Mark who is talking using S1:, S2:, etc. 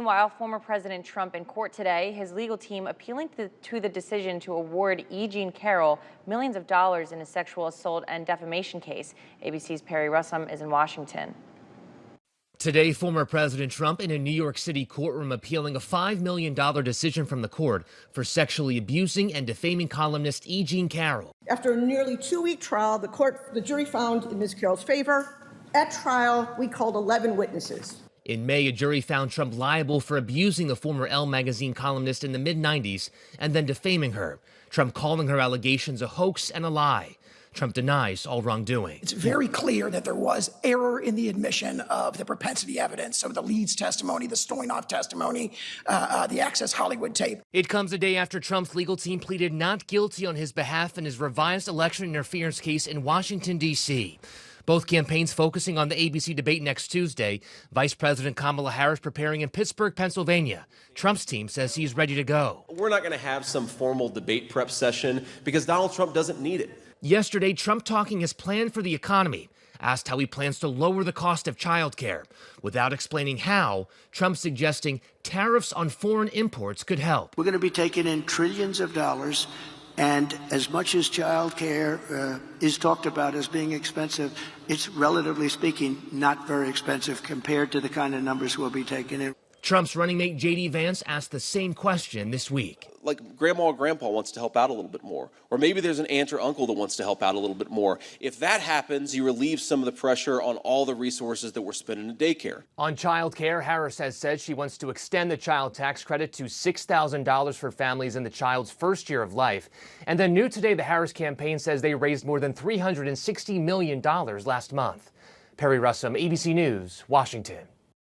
S1: Meanwhile, former President Trump in court today, his legal team appealing to the decision to award E. Jean Carroll millions of dollars in a sexual assault and defamation case. ABC's Perry Russum is in Washington.
S2: Today, former President Trump in a New York City courtroom appealing a $5 million decision from the court for sexually abusing and defaming columnist E. Jean Carroll.
S3: After a nearly 2-week trial, the jury found in Ms. Carroll's favor. At trial, we called 11 witnesses.
S2: In May, a jury found Trump liable for abusing the former Elle magazine columnist in the mid-90s and then defaming her. Trump calling her allegations a hoax and a lie. Trump denies all wrongdoing.
S4: It's very clear that there was error in the admission of the propensity evidence, so the Leeds testimony, the Stoynoff testimony, the Access Hollywood tape.
S2: It comes a day after Trump's legal team pleaded not guilty on his behalf in his revised election interference case in Washington, D.C. Both campaigns focusing on the ABC debate next Tuesday. Vice President Kamala Harris preparing in Pittsburgh, Pennsylvania. Trump's team says he's ready to go.
S5: We're not going to have some formal debate prep session because Donald Trump doesn't need it.
S2: Yesterday, Trump talking his plan for the economy. Asked how he plans to lower the cost of childcare. Without explaining how, Trump suggesting tariffs on foreign imports could help.
S6: We're going to be taking in trillions of dollars. And as much as child care is talked about as being expensive, it's relatively speaking not very expensive compared to the kind of numbers we'll be taking in.
S2: Trump's running mate J.D. Vance asked the same question this week.
S5: Like grandma or grandpa wants to help out a little bit more. Or maybe there's an aunt or uncle that wants to help out a little bit more. If that happens, you relieve some of the pressure on all the resources that we're spending in daycare.
S2: On child care, Harris has said she wants to extend the child tax credit to $6,000 for families in the child's first year of life. And then new today, the Harris campaign says they raised more than $360 million last month. Perry Russum, ABC News, Washington.